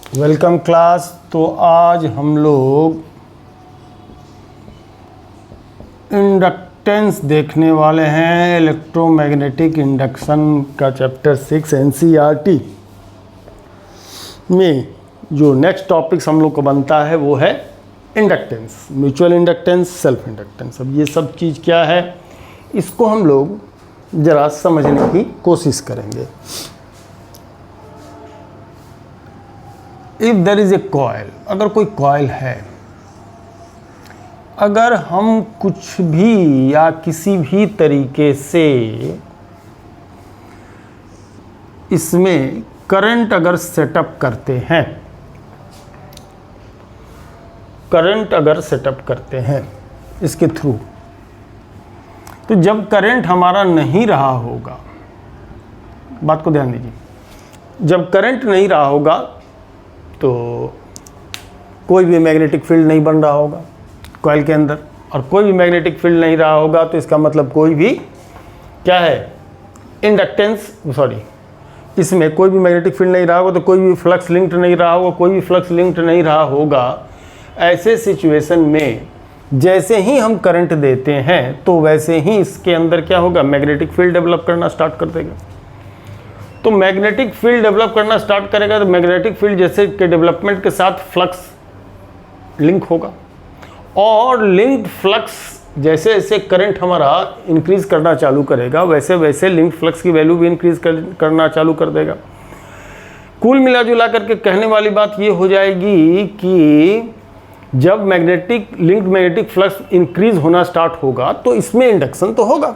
Welcome class. तो आज हम लोग इंडक्टेंस देखने वाले हैं, इलेक्ट्रोमैग्नेटिक इंडक्शन का चैप्टर 6 एनसीईआरटी में जो नेक्स्ट टॉपिक्स हम लोग को बनता है वो है inductance, mutual inductance, self inductance. अब ये सब चीज़ क्या है, इसको हम लोग ज़रा समझने की कोशिश करेंगे। If there is a coil, अगर कोई कॉइल है, अगर हम कुछ भी या किसी भी तरीके से इसमें करंट अगर सेटअप करते हैं, करंट अगर सेटअप करते हैं इसके थ्रू, तो जब करंट हमारा नहीं रहा होगा, बात को ध्यान दीजिए, जब करंट नहीं रहा होगा तो कोई भी मैग्नेटिक फील्ड नहीं बन रहा होगा कॉइल के अंदर, और कोई भी मैग्नेटिक फील्ड नहीं रहा होगा तो इसका मतलब कोई भी क्या है, इंडक्टेंस, सॉरी, इसमें कोई भी मैग्नेटिक फील्ड नहीं रहा होगा तो कोई भी फ्लक्स लिंक्ड नहीं रहा होगा, कोई भी फ्लक्स लिंक्ड नहीं रहा होगा। ऐसे सिचुएशन में जैसे ही हम करंट देते हैं तो वैसे ही इसके अंदर क्या होगा, मैग्नेटिक फील्ड डेवलप करना स्टार्ट कर देगा। तो मैग्नेटिक फील्ड डेवलप करना स्टार्ट करेगा तो मैग्नेटिक फील्ड जैसे के डेवलपमेंट के साथ फ्लक्स लिंक होगा, और लिंक्ड फ्लक्स जैसे जैसे करंट हमारा इंक्रीज करना चालू करेगा वैसे वैसे लिंक फ्लक्स की वैल्यू भी इंक्रीज करना चालू कर देगा। कुल मिला जुला करके कहने वाली बात ये हो जाएगी कि जब लिंक्ड मैग्नेटिक फ्लक्स इंक्रीज होना स्टार्ट होगा तो इसमें इंडक्शन तो होगा,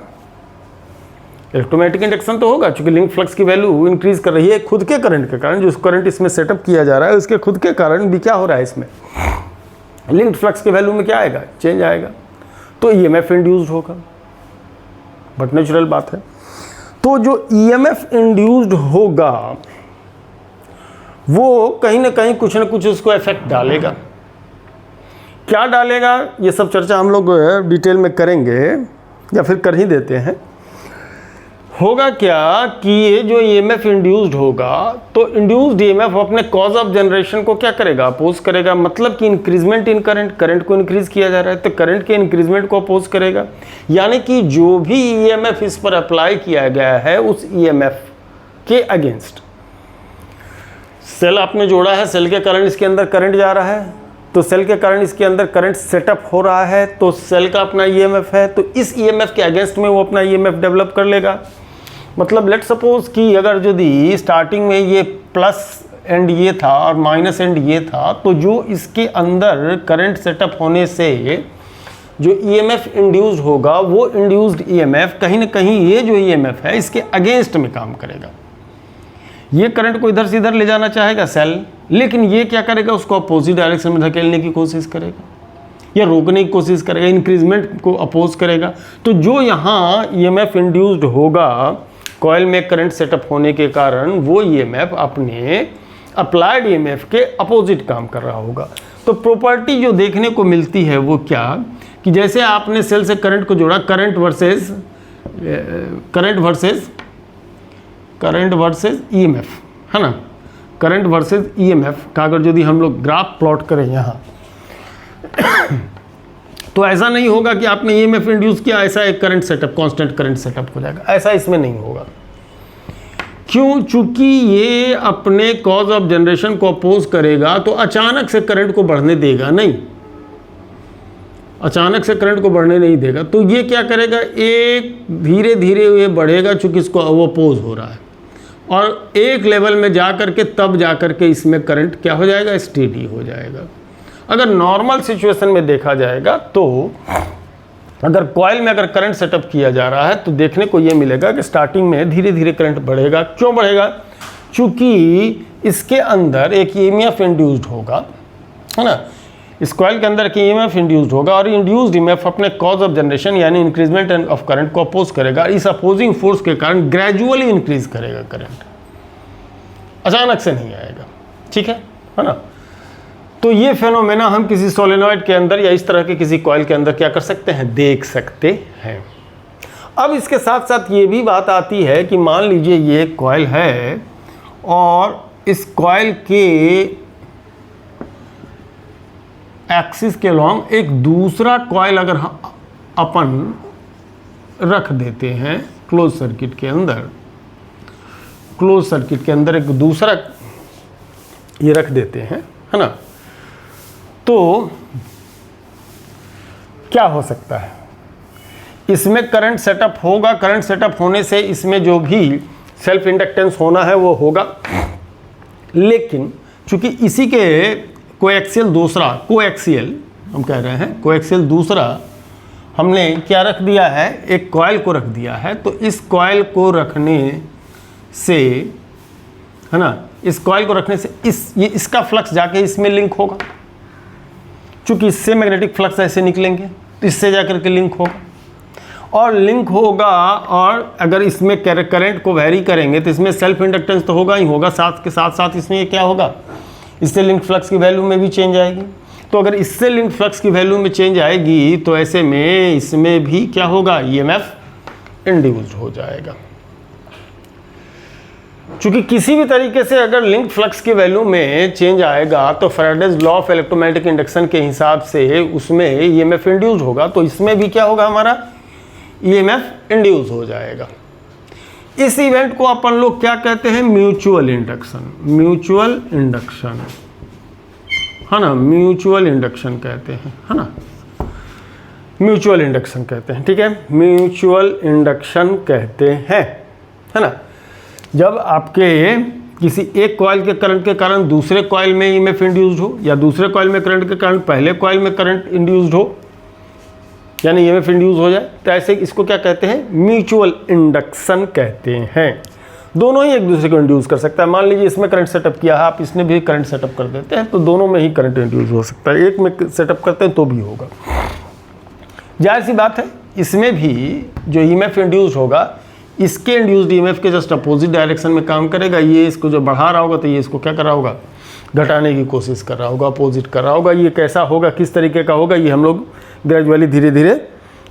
इलेक्ट्रोमैग्नेटिक इंडक्शन तो होगा, क्योंकि लिंक फ्लक्स की वैल्यू इंक्रीज कर रही है खुद के करंट के कारण। जो करंट इसमें सेटअप किया जा रहा है उसके खुद के कारण भी क्या हो रहा है, इसमें लिंक्ड फ्लक्स की वैल्यू में क्या आएगा, चेंज आएगा, तो ईएमएफ इंड्यूस्ड होगा, बट नेचुरल बात है। तो जो ईएमएफ इंड्यूस्ड होगा वो कहीं ना कहीं कुछ ना कुछ उसको इफेक्ट डालेगा। क्या डालेगा, ये सब चर्चा हम लोग डिटेल में करेंगे या फिर कर ही देते हैं। होगा क्या कि ये जो ईएमएफ इंड्यूस्ड होगा तो इंड्यूस्ड ईएमएफ अपने कॉज ऑफ जनरेशन को क्या करेगा, अपोज करेगा। मतलब कि इंक्रीजमेंट इन करंट को इंक्रीज किया जा रहा है तो करंट के इंक्रीजमेंट को अपोज करेगा। यानी कि जो भी ईएमएफ इस पर अप्लाई किया गया है उस ईएमएफ के अगेंस्ट, सेल आपने जोड़ा है, सेल के कारण इसके अंदर करंट जा रहा है, तो सेल के कारण इसके अंदर करंट सेटअप हो रहा है, तो सेल का अपना ईएमएफ है, तो इस ईएमएफ के अगेंस्ट में वो अपना ईएमएफ डेवलप कर लेगा। मतलब लेट सपोज कि अगर यदि स्टार्टिंग में ये प्लस एंड ये था और माइनस एंड ये था, तो जो इसके अंदर करंट सेटअप होने से जो ईएमएफ इंड्यूस्ड होगा वो इंड्यूस्ड ईएमएफ कहीं ना कहीं ये जो ईएमएफ है इसके अगेंस्ट में काम करेगा। ये करंट को इधर से इधर ले जाना चाहेगा सेल, लेकिन ये क्या करेगा, उसको अपोजिट डायरेक्शन में धकेलने की कोशिश करेगा या रोकने की कोशिश करेगा, इंक्रीजमेंट को अपोज करेगा। तो जो यहाँ ईएमएफ इंड्यूस्ड होगा कॉइल में करंट सेटअप होने के कारण, वो ईएमएफ अपने अप्लाइड ईएमएफ के अपोजिट काम कर रहा होगा। तो प्रॉपर्टी जो देखने को मिलती है वो क्या, कि जैसे आपने सेल से करंट को जोड़ा, करंट वर्सेस ईएमएफ है ना, करंट वर्सेस ईएमएफ का अगर यदि हम लोग ग्राफ प्लॉट करें यहाँ तो ऐसा नहीं होगा कि आपने ईएमएफ इंड्यूस किया ऐसा एक current setup, constant current setup हो जाएगा, ऐसा इसमें नहीं होगा। क्यों? चूंकि ये अपने कॉज ऑफ जनरेशन को अपोज करेगा तो अचानक से करंट को बढ़ने देगा नहीं, अचानक से करंट को बढ़ने नहीं देगा। तो ये क्या करेगा, एक धीरे धीरे ये बढ़ेगा, चूंकि इसको वो अपोज हो रहा है, और एक लेवल में जा करके तब जा करके इसमें करंट क्या हो जाएगा, स्टेडी हो जाएगा। अगर नॉर्मल सिचुएशन में देखा जाएगा तो अगर कॉइल में अगर करंट सेटअप किया जा रहा है तो देखने को ये मिलेगा कि स्टार्टिंग में धीरे धीरे करंट बढ़ेगा। क्यों बढ़ेगा? चूंकि इसके अंदर एक ईएमएफ इंड्यूस्ड होगा, है ना, इस कॉइल के अंदर की ईएमएफ इंड्यूस्ड होगा, और इंड्यूस्ड ईएमएफ अपने कॉज ऑफ जनरेशन यानी इंक्रीजमेंट ऑफ करंट को अपोज करेगा। इस अपोजिंग फोर्स के कारण ग्रेजुअली इंक्रीज करेगा करंट, अचानक से नहीं आएगा। ठीक है ना। तो ये फेनोमेना हम किसी सोलेनॉइड के अंदर या इस तरह के किसी कॉइल के अंदर क्या कर सकते हैं, देख सकते हैं। अब इसके साथ साथ ये भी बात आती है कि मान लीजिए ये कॉइल है और इस कॉइल के एक्सिस के लॉन्ग एक दूसरा कॉइल अगर अपन रख देते हैं क्लोज सर्किट के अंदर, क्लोज सर्किट के अंदर एक दूसरा ये रख देते हैं, है ना, तो क्या हो सकता है, इसमें करंट सेटअप होगा। करंट सेटअप होने से इसमें जो भी सेल्फ इंडक्टेंस होना है वो होगा, लेकिन चूंकि इसी के कोएक्सियल दूसरा, कोएक्सियल हम कह रहे हैं, कोएक्सियल दूसरा हमने क्या रख दिया है, एक कॉइल को रख दिया है, तो इस कॉइल को रखने से, है ना, इस कॉइल को रखने से इसका फ्लक्स जाके इसमें लिंक होगा, चूंकि इससे मैग्नेटिक फ्लक्स ऐसे निकलेंगे तो इससे जाकर के लिंक होगा, और लिंक होगा, और अगर इसमें करंट को वैरी करेंगे तो इसमें सेल्फ इंडक्टेंस तो होगा ही होगा, साथ के साथ साथ इसमें ये क्या होगा, इससे लिंक फ्लक्स की वैल्यू में भी चेंज आएगी। तो अगर इससे लिंक फ्लक्स की वैल्यू में चेंज आएगी तो ऐसे में इसमें भी क्या होगा, ईएमएफ इंड्यूस्ड हो जाएगा। चूंकि किसी भी तरीके से अगर लिंक फ्लक्स की वैल्यू में चेंज आएगा तो Faraday's law of electromagnetic induction के हिसाब से उसमें ईएमएफ इंड्यूस्ड होगा, तो इसमें भी क्या होगा, हमारा ईएमएफ इंड्यूस हो जाएगा। इस इवेंट को अपन लोग क्या कहते हैं, म्यूचुअल इंडक्शन, म्यूचुअल इंडक्शन, है ना, म्यूचुअल इंडक्शन कहते हैं, है ना, म्यूचुअल इंडक्शन कहते हैं, ठीक है, म्यूचुअल इंडक्शन कहते हैं, है ना। जब आपके किसी एक कॉइल के करंट के कारण दूसरे कॉइल में ईएमएफ इंड्यूस्ड हो, या दूसरे कॉइल में करंट के कारण पहले कॉइल में करंट इंड्यूस्ड हो, यानी ईएमएफ इंड्यूस हो जाए, तो ऐसे इसको क्या कहते हैं, म्यूचुअल इंडक्शन कहते हैं। दोनों ही एक दूसरे को इंड्यूस कर सकता है। मान लीजिए इसमें करंट सेटअप किया है, आप इसमें भी करंट सेटअप कर देते हैं, तो दोनों में ही करंट इंड्यूस हो सकता है, एक में सेटअप करते हैं तो भी होगा। जाहिर सी बात है, इसमें भी जो ईएमएफ इंड्यूस होगा, इसके इंड्यूस्ड ईएमएफ के जस्ट अपोजिट डायरेक्शन में काम करेगा। ये इसको जो बढ़ा रहा होगा तो ये इसको क्या कर रहा होगा, घटाने की कोशिश कर रहा होगा, अपोजिट कर रहा होगा। ये कैसा होगा, किस तरीके का होगा, ये हम लोग ग्रेजुअली धीरे धीरे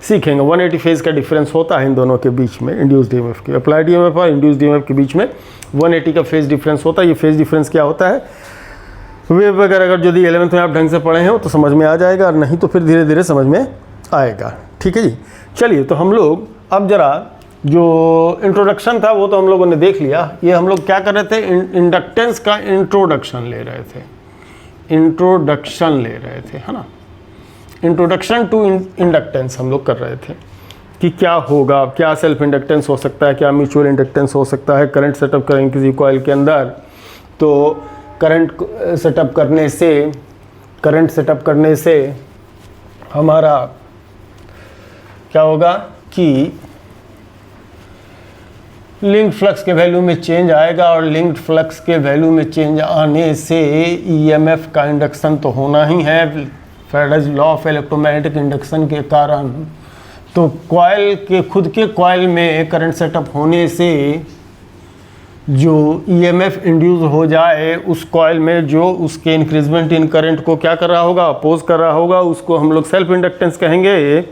सीखेंगे। 180 फेज का डिफरेंस होता है इन दोनों के बीच में, इंड्यूस्ड ईएमएफ के, अप्लाइड ईएमएफ और इंड्यूस्ड ईएमएफ के बीच में 180 का फेज डिफरेंस होता है। ये फेज डिफरेंस क्या होता है, वेव वगैरह अगर यदि 11th में आप ढंग से पढ़े हैं तो समझ में आ जाएगा, और नहीं तो फिर धीरे धीरे समझ में आएगा, ठीक है जी। चलिए, तो हम लोग अब जरा जो इंट्रोडक्शन था वो तो हम लोगों ने देख लिया। ये हम लोग क्या कर रहे थे, इंडक्टेंस का इंट्रोडक्शन ले रहे थे, इंट्रोडक्शन ले रहे थे, है ना, इंट्रोडक्शन टू इंडक्टेंस हम लोग कर रहे थे कि क्या होगा, क्या सेल्फ इंडक्टेंस हो सकता है, क्या म्यूचुअल इंडक्टेंस हो सकता है। करंट सेटअप करेंगे किसी कॉइल के अंदर, तो करंट सेटअप करने से हमारा क्या होगा कि लिंक्ड फ्लक्स के वैल्यू में चेंज आएगा, और लिंक्ड फ्लक्स के वैल्यू में चेंज आने से ईएमएफ का इंडक्शन तो होना ही है, Faraday's law of electromagnetic induction के कारण। तो कॉइल के खुद के कॉइल में करंट सेटअप होने से जो ईएमएफ इंड्यूस हो जाए उस कॉइल में, जो उसके इंक्रीजमेंट इन करंट को क्या कर रहा होगा, अपोज कर रहा होगा, उसको हम लोग सेल्फ इंडक्टेंस कहेंगे।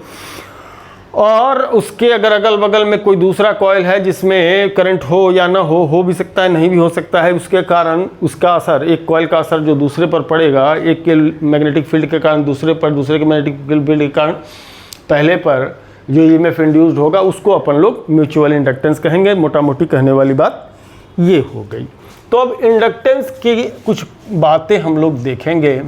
और उसके अगर अगल बगल में कोई दूसरा कॉइल है जिसमें करंट हो या ना हो भी सकता है, नहीं भी हो सकता है, उसके कारण उसका असर, एक कॉइल का असर जो दूसरे पर पड़ेगा, एक के मैग्नेटिक फील्ड के कारण दूसरे पर, दूसरे के मैग्नेटिक फील्ड के कारण पहले पर जो ईएमएफ इंड्यूस्ड होगा, उसको अपन लोग म्यूचुअल इंडक्टेंस कहेंगे। मोटा मोटी कहने वाली बात ये हो गई। तो अब इंडक्टेंस की कुछ बातें हम लोग देखेंगे।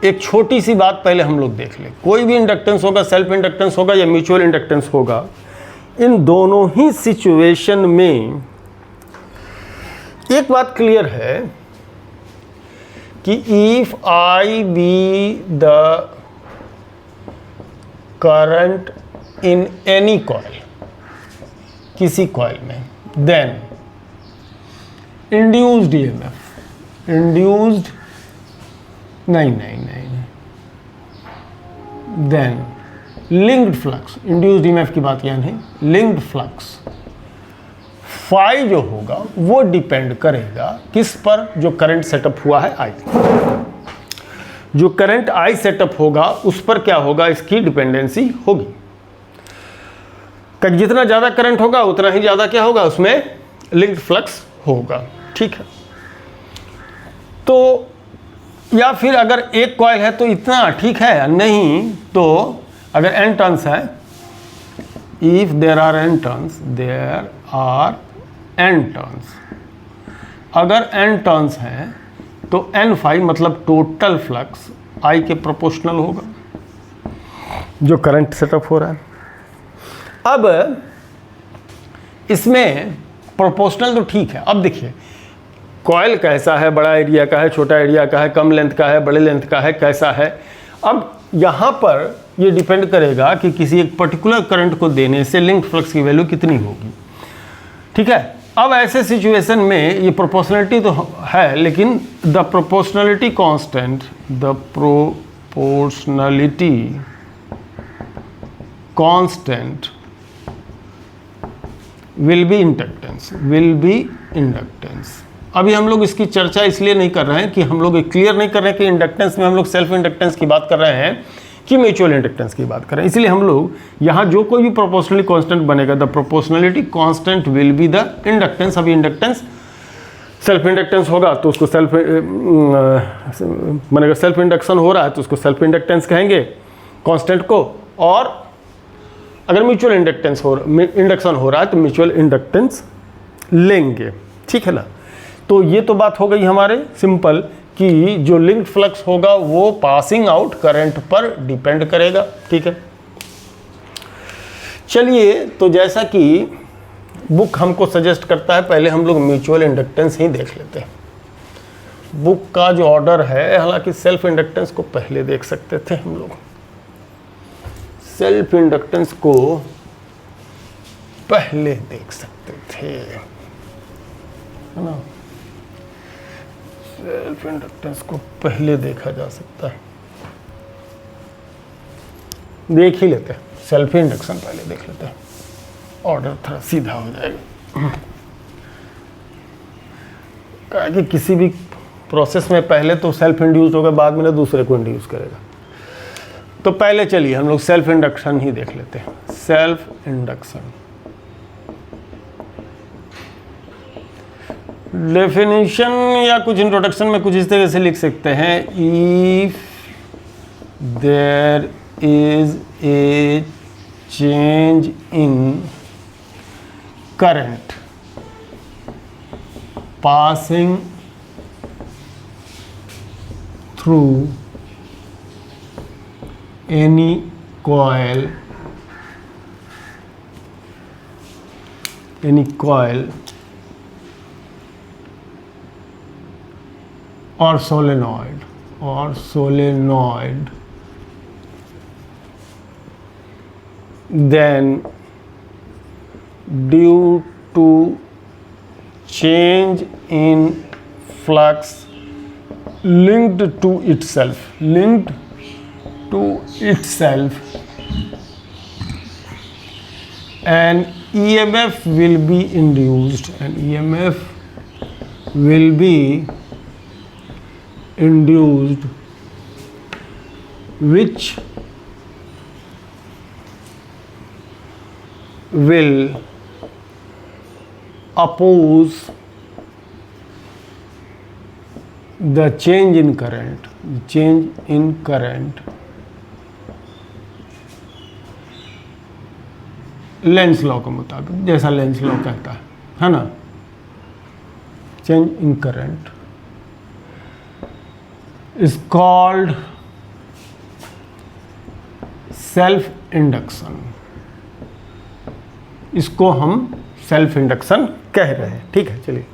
एक छोटी सी बात पहले हम लोग देख लें, कोई भी इंडक्टेंस होगा, सेल्फ इंडक्टेंस होगा या म्यूचुअल इंडक्टेंस होगा, इन दोनों ही सिचुएशन में एक बात क्लियर है कि if I be the current in any coil, किसी कॉइल में, देन इंड्यूस्ड ईएमएफ, इंड्यूस्ड नहीं, then linked flux, induced EMF की बात यह नहीं, लिंक्ड फ्लक्स फाई जो होगा वो डिपेंड करेगा किस पर, जो करंट सेटअप हुआ है आई, जो करंट आई सेटअप होगा उस पर क्या होगा, इसकी डिपेंडेंसी होगी। जितना ज़्यादा करंट होगा उतना ही ज़्यादा क्या होगा, उसमें लिंक्ड फ्लक्स होगा, ठीक है। तो या फिर अगर एक कॉइल है तो इतना ठीक है, नहीं तो अगर n टर्न्स है, if there are n turns, there are n turns, अगर n टर्न्स हैं तो n फाई मतलब टोटल फ्लक्स I के प्रोपोर्शनल होगा जो करंट सेटअप हो रहा है। अब इसमें प्रोपोर्शनल तो ठीक है। अब देखिए कॉइल कैसा है, बड़ा एरिया का है, छोटा एरिया का है, कम लेंथ का है, बड़े लेंथ का है, कैसा है। अब यहाँ पर ये डिपेंड करेगा कि किसी एक पर्टिकुलर करंट को देने से लिंक्ड फ्लक्स की वैल्यू कितनी होगी, ठीक है। अब ऐसे सिचुएशन में ये प्रोपोर्शनलिटी तो है, लेकिन the proportionality constant, the proportionality constant will be inductance, will be inductance. अभी हम लोग इसकी चर्चा इसलिए नहीं कर रहे हैं कि हम लोग क्लियर नहीं कर रहे हैं कि इंडक्टेंस में हम लोग सेल्फ इंडक्टेंस की बात कर रहे हैं कि म्यूचुअल इंडक्टेंस की बात कर रहे हैं। इसलिए हम लोग यहाँ जो कोई भी प्रोपोर्शनलिटी कांस्टेंट बनेगा, the proportionality constant will be the inductance. अभी इंडक्टेंस सेल्फ इंडक्टेंस होगा तो उसको सेल्फ बनेगा, सेल्फ इंडक्शन हो रहा है तो उसको सेल्फ इंडक्टेंस कहेंगे कांस्टेंट को, और अगर म्यूचुअल इंडक्टेंस इंडक्शन हो रहा है तो म्यूचुअल इंडक्टेंस लेंगे, ठीक है ना। तो ये तो बात हो गई हमारे सिंपल कि जो लिंक्ड फ्लक्स होगा वो पासिंग आउट करंट पर डिपेंड करेगा, ठीक है। चलिए, तो जैसा कि बुक हमको सजेस्ट करता है, पहले हम लोग म्यूचुअल इंडक्टेंस ही देख लेते हैं। बुक का जो ऑर्डर है, हालांकि सेल्फ इंडक्टेंस को पहले देख सकते थे हम लोग, सेल्फ इंडक्टेंस को पहले देख सकते थे, है ना। सेल्फ इंडक्टेंस को पहले देखा जा सकता है, देख ही लेते हैं। सेल्फ इंडक्शन पहले देख लेते हैं, ऑर्डर थोड़ा सीधा हो जाएगा। कहा कि किसी भी प्रोसेस में पहले तो सेल्फ इंड्यूस्ड होगा, बाद में ना दूसरे को इंड्यूस करेगा। तो पहले चलिए हम लोग सेल्फ इंडक्शन ही देख लेते हैं। सेल्फ इंडक्शन डेफिनेशन या कुछ इंट्रोडक्शन में कुछ इस तरह से लिख सकते हैं, if there is a change in current passing through any coil or solenoid then due to change in flux linked to itself an EMF will be induced, which will oppose the change in current, Lenz law के मुताबिक, जैसा Lenz law कहता है ना। Change in current is called self induction. इसको हम self induction कह रहे हैं, ठीक है। चलिए,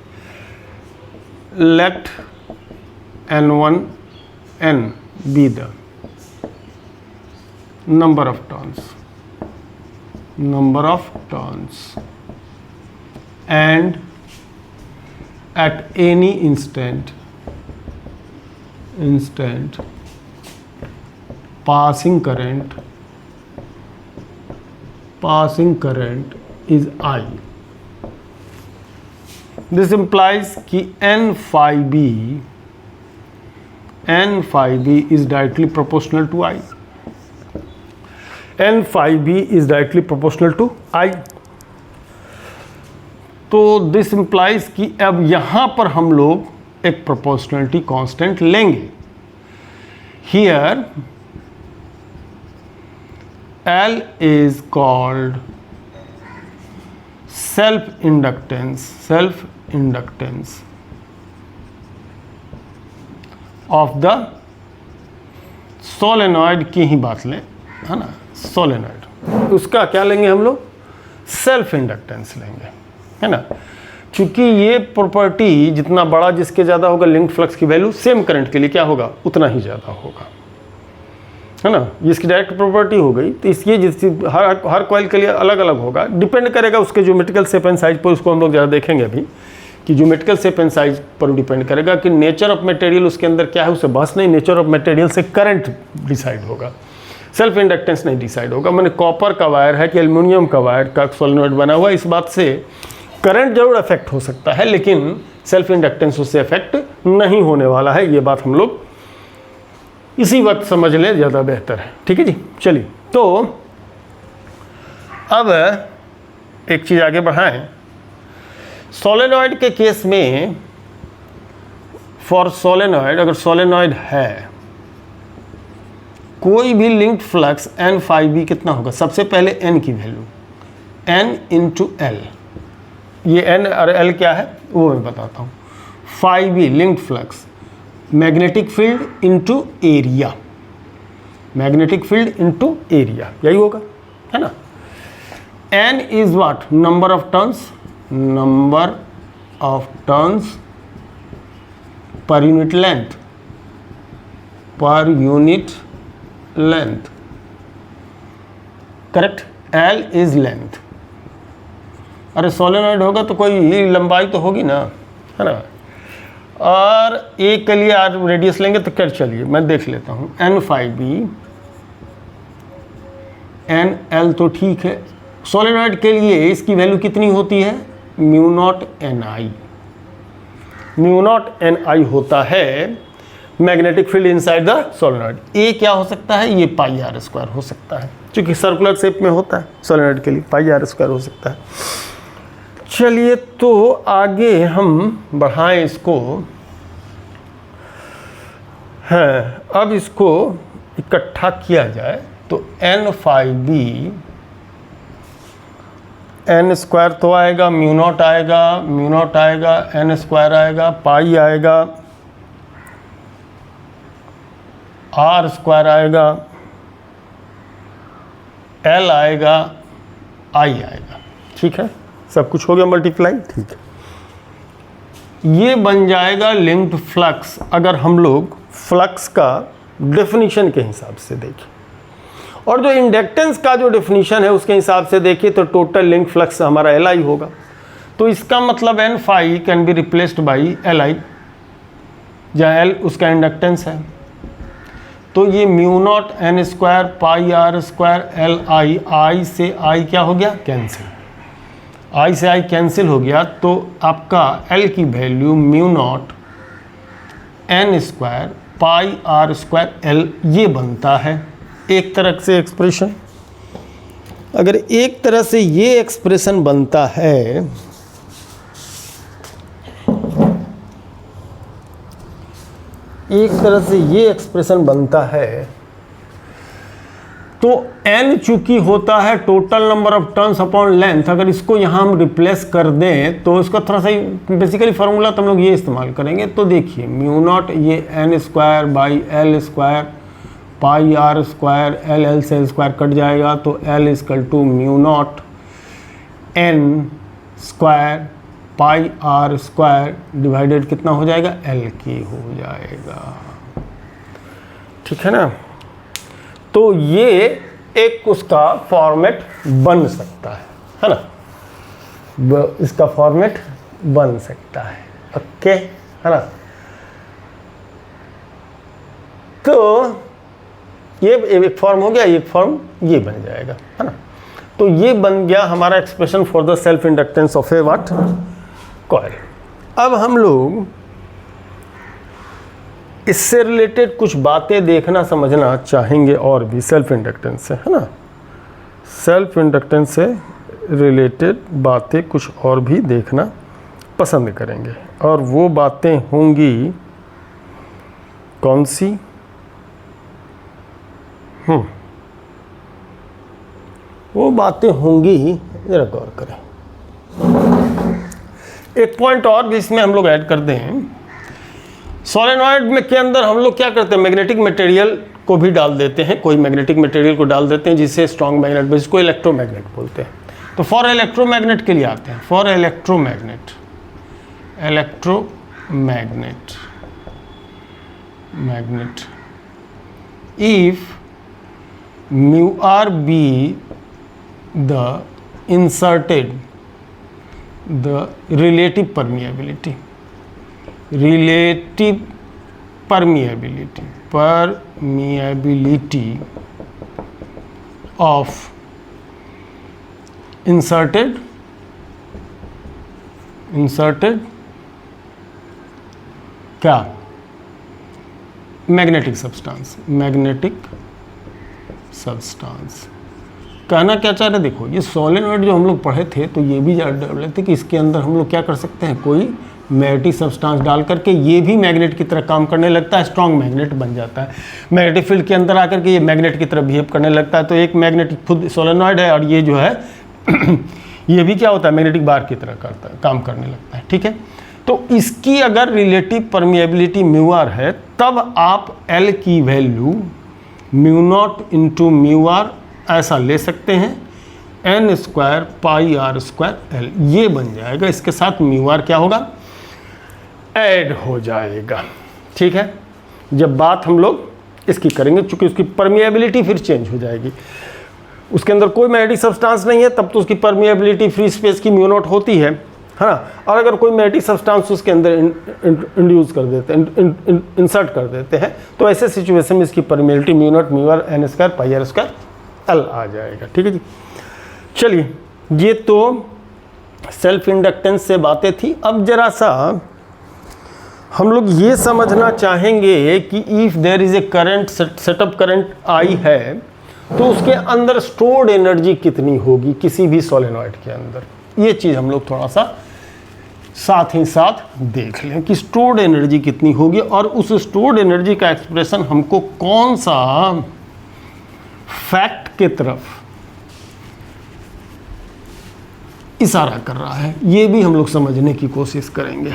late N1 N be the number of turns and at any instant passing current is I. This implies कि N phi B is directly proportional to I. N phi B is directly proportional to I. तो this implies कि अब यहाँ पर हम लोग एक proportionality constant लेंगे, here L is called self inductance of the solenoid की ही बात लें, है ना, सोलेनॉइड, उसका क्या लेंगे हम लोग, सेल्फ इंडक्टेंस लेंगे, है ना। चूंकि ये प्रॉपर्टी जितना बड़ा जिसके ज़्यादा होगा लिंक्ड फ्लक्स की वैल्यू सेम करंट के लिए क्या होगा, उतना ही ज़्यादा होगा, है ना। इसकी डायरेक्ट प्रॉपर्टी हो गई, तो इसलिए जिस हर कॉइल के लिए अलग अलग होगा, डिपेंड करेगा उसके ज्योमेट्रिकल शेप एंड साइज पर, उसको हम लोग ज़्यादा देखेंगे अभी कि ज्योमेट्रिकल शेप एंड साइज पर डिपेंड करेगा कि नेचर ऑफ मटेरियल उसके अंदर क्या है, उससे बस नहीं, नेचर ऑफ मटेरियल से करंट डिसाइड होगा, सेल्फ इंडक्टेंस नहीं डिसाइड होगा। मैंने कॉपर का वायर है कि एल्युमिनियम का वायर का सोलेनॉइड बना हुआ, इस बात से करंट जरूर अफेक्ट हो सकता है, लेकिन सेल्फ इंडक्टेंस उससे अफेक्ट नहीं होने वाला है। ये बात हम लोग इसी वक्त समझ लें, ज़्यादा बेहतर है, ठीक है जी। चलिए, तो अब एक चीज़ आगे बढ़ाएं। सोलेनॉइड के केस में, फॉर सोलेनॉइड, अगर सोलेनॉइड है कोई भी linked flux n phi b कितना होगा, सबसे पहले n की वैल्यू n इंटू एल, ये n और l क्या है वो मैं बताता हूँ। phi b linked flux, magnetic field into area, magnetic field into area, यही होगा, है ना। n is what, number of turns, number of turns per unit length, per unit length, correct. L is length, अरे solenoid होगा तो कोई लंबाई तो होगी ना, है ना। और एक के लिए आज रेडियस लेंगे तो कर, चलिए मैं देख लेता हूँ, n phi b n l तो ठीक है। सोलेनॉइड के लिए इसकी वैल्यू कितनी होती है, mu naught N I, mu naught N I होता है magnetic field inside the solenoid. ए क्या हो सकता है, ये पाई आर स्क्वायर हो सकता है, क्योंकि सर्कुलर शेप में होता है सोलेनॉइड के लिए, पाई आर स्क्वायर हो सकता है। चलिए, तो आगे हम बढ़ाएं इसको, हैं, अब इसको इकट्ठा किया जाए तो n phi b, n square तो आएगा, म्यू नॉट आएगा, म्यू नॉट आएगा, n स्क्वायर आएगा, पाई आएगा, r स्क्वायर आएगा, l आएगा, i आएगा, ठीक है, सब कुछ हो गया मल्टीप्लाई, ठीक है। ये बन जाएगा लिंक्ड फ्लक्स, अगर हम लोग फ्लक्स का डेफिनेशन के हिसाब से देखें, और जो इंडक्टेंस का जो डेफिनेशन है उसके हिसाब से देखिए तो टोटल लिंक फ्लक्स हमारा एल आई होगा। तो इसका मतलब n phi can be replaced by L I, जहाँ एल उसका इंडक्टेंस है। तो ये mu naught N square pi R square L I, I से आई क्या हो गया, कैंसिल, आई से आई कैंसिल हो गया, तो आपका एल की value mu naught N square pi R square L, ये बनता है एक तरह से एक्सप्रेशन। अगर एक तरह से ये एक्सप्रेशन बनता है, एक तरह से ये एक्सप्रेशन बनता है, तो n चूंकि होता है total number of turns upon length, अगर इसको यहाँ हम रिप्लेस कर दें तो इसका थोड़ा सा बेसिकली फार्मूला तो हम लोग ये इस्तेमाल करेंगे। तो देखिए म्यू नॉट ये n square by L square pi R square, L L से स्क्वायर कट जाएगा, तो L equal to mu naught N square pi R square divided कितना हो जाएगा, एल की हो जाएगा, ठीक है ना। तो ये एक उसका फॉर्मेट बन सकता है ना, इसका फॉर्मेट बन सकता है, ओके, है ना। तो ये एक फॉर्म हो गया, एक फॉर्म ये बन जाएगा, है ना। तो ये बन गया हमारा expression for the self inductance of A what, coil. अब हम लोग इससे रिलेटेड कुछ बातें देखना समझना चाहेंगे और भी सेल्फ इंडक्टेंस से, है ना। सेल्फ इंडक्टेंस से रिलेटेड बातें कुछ और भी देखना पसंद करेंगे, और वो बातें होंगी कौन सी, वो बातें होंगी ही, जरा गौर करें। एक पॉइंट और भी इसमें हम लोग ऐड कर दें। सोलेनॉइड में के अंदर हम लोग क्या करते हैं, मैग्नेटिक मटेरियल को भी डाल देते हैं, कोई मैग्नेटिक मटेरियल को डाल देते हैं जिससे स्ट्रॉन्ग मैग्नेट, जिसको इलेक्ट्रोमैग्नेट बोलते हैं। तो फॉर इलेक्ट्रोमैग्नेट के लिए आते हैं। For electromagnet if mu r be the relative permeability of inserted क्या, मैग्नेटिक सब्सटेंस। कहना क्या चाह रहे, देखो ये सोलेनॉइड जो हम लोग पढ़े थे तो ये भी जान रहे थे कि इसके अंदर हम लोग क्या कर सकते हैं, कोई मैग्नेटिक सब्सटेंस डाल करके ये भी मैग्नेट की तरह काम करने लगता है, स्ट्रॉन्ग मैग्नेट बन जाता है। मैग्नेटिक फील्ड के अंदर आकर के ये मैग्नेट की तरह बिहेव करने लगता है। तो एक मैग्नेटिक खुद सोलेनॉइड है और ये जो है ये भी क्या होता है, मैग्नेटिक बार की तरह काम करने लगता है। ठीक है, तो इसकी अगर रिलेटिव परमिएबिलिटी म्यू आर है तब आप एल की value mu naught into mu R ऐसा ले सकते हैं, N square pi R square L, ये बन जाएगा। इसके साथ म्यू आर क्या होगा, ऐड हो जाएगा। ठीक है, जब बात हम लोग इसकी करेंगे, चूंकि उसकी परमिएबिलिटी फिर चेंज हो जाएगी, उसके अंदर कोई मैग्नेटिक सब्सटेंस नहीं है तब तो उसकी परमिएबिलिटी फ्री स्पेस की म्यू नॉट होती है ना। और अगर कोई मैग्नेटिक सब्सटेंस उसके अंदर इंड्यूस कर देते हैं, इंसर्ट कर देते हैं, तो ऐसे सिचुएशन में इसकी permeability mu naught mu R N square pi R square L आ जाएगा। ठीक है जी, चलिए ये तो सेल्फ इंडक्टेंस से बातें थी। अब जरा सा हम लोग ये समझना चाहेंगे कि if there is a current, setup current I है तो उसके अंदर स्टोर्ड एनर्जी कितनी होगी किसी भी सोलेनॉइड के अंदर, ये चीज़ हम लोग थोड़ा सा साथ ही साथ देख लें कि स्टोर्ड एनर्जी कितनी होगी और उस स्टोर्ड एनर्जी का एक्सप्रेशन हमको कौन सा फैक्ट के तरफ इशारा कर रहा है, ये भी हम लोग समझने की कोशिश करेंगे।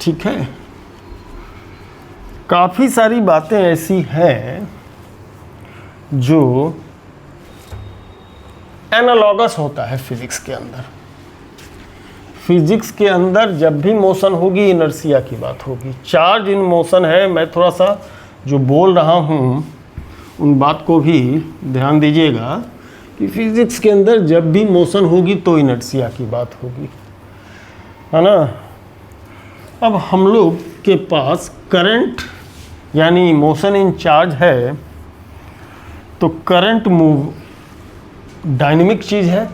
ठीक है, काफ़ी सारी बातें ऐसी हैं जो एनालॉगस होता है फिजिक्स के अंदर। फिजिक्स के अंदर जब भी मोशन होगी इनर्शिया की बात होगी। चार्ज इन मोशन है, मैं थोड़ा सा जो बोल रहा हूँ उन बात को भी ध्यान दीजिएगा कि फिजिक्स के अंदर जब भी मोशन होगी तो इनर्शिया की बात होगी, है ना। अब हम लोग के पास करंट यानी मोशन इन चार्ज है, तो करंट मूव डायनेमिक चीज़ है,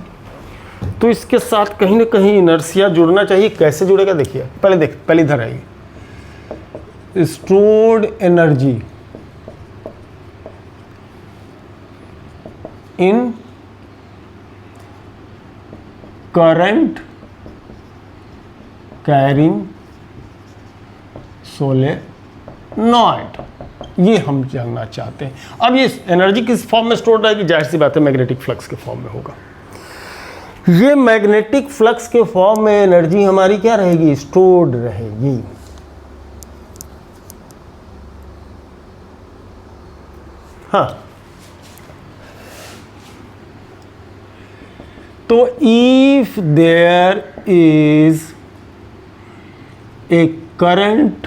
तो इसके साथ कहीं ना कहीं इनर्शिया जुड़ना चाहिए। कैसे जुड़ेगा देखिए, पहले इधर आइए। Stored energy in current carrying solenoid, ये हम जानना चाहते हैं। अब ये एनर्जी किस फॉर्म में स्टोर रहेगी, जाहिर सी बात है मैग्नेटिक फ्लक्स के फॉर्म में होगा। ये मैग्नेटिक फ्लक्स के फॉर्म में एनर्जी हमारी क्या रहेगी, स्टोर्ड रहेगी। हाँ, तो if there is a current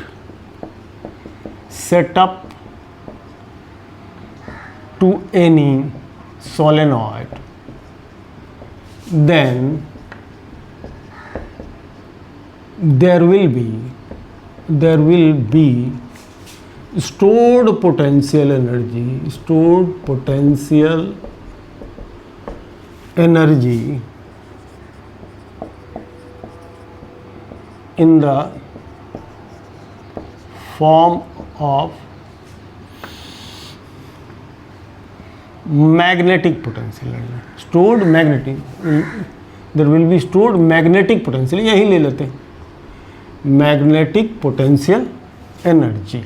set up to any solenoid, then there will be stored potential energy in the form of magnetic potential energy, stored magnetic, there will be stored magnetic potential, यही ले लेते हैं, magnetic potential energy.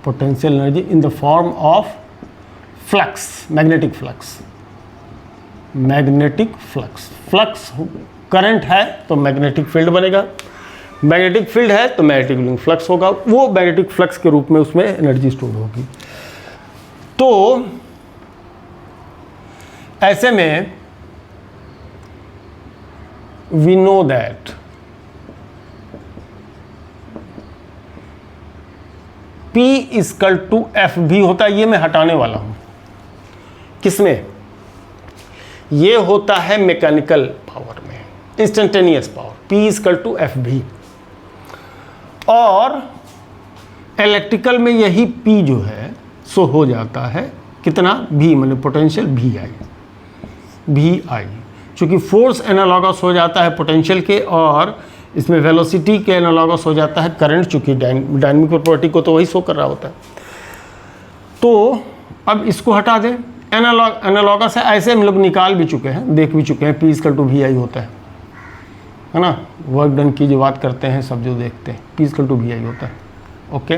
Potential energy in the form of flux, magnetic flux. Magnetic flux, flux current है तो magnetic field बनेगा, magnetic field है तो magnetic flux होगा, वो मैग्नेटिक फ्लक्स के रूप में उसमें एनर्जी स्टोर होगी। तो ऐसे में we know that P equal to F v होता है, ये मैं हटाने वाला हूं। किसमें? ये होता है मैकेनिकल पावर में, instantaneous power, P equal to F v. और इलेक्ट्रिकल में यही P जो है सो हो जाता है कितना, भी मतलब पोटेंशियल भी आई, चूँकि फोर्स एनालॉगस हो जाता है पोटेंशियल के, और इसमें वेलोसिटी के एनालॉगस हो जाता है करंट, चूँकि डायनामिक प्रॉपर्टी को तो वही शो कर रहा होता है। तो अब इसको हटा दें, एनालॉगस है, ऐसे हम लोग निकाल भी चुके हैं, देख भी चुके हैं, P इक्वल टू भी आई होता है ना। वर्क डन की जो बात करते हैं सब जो देखते हैं, P इक्वल टू भी आई होता है। ओके,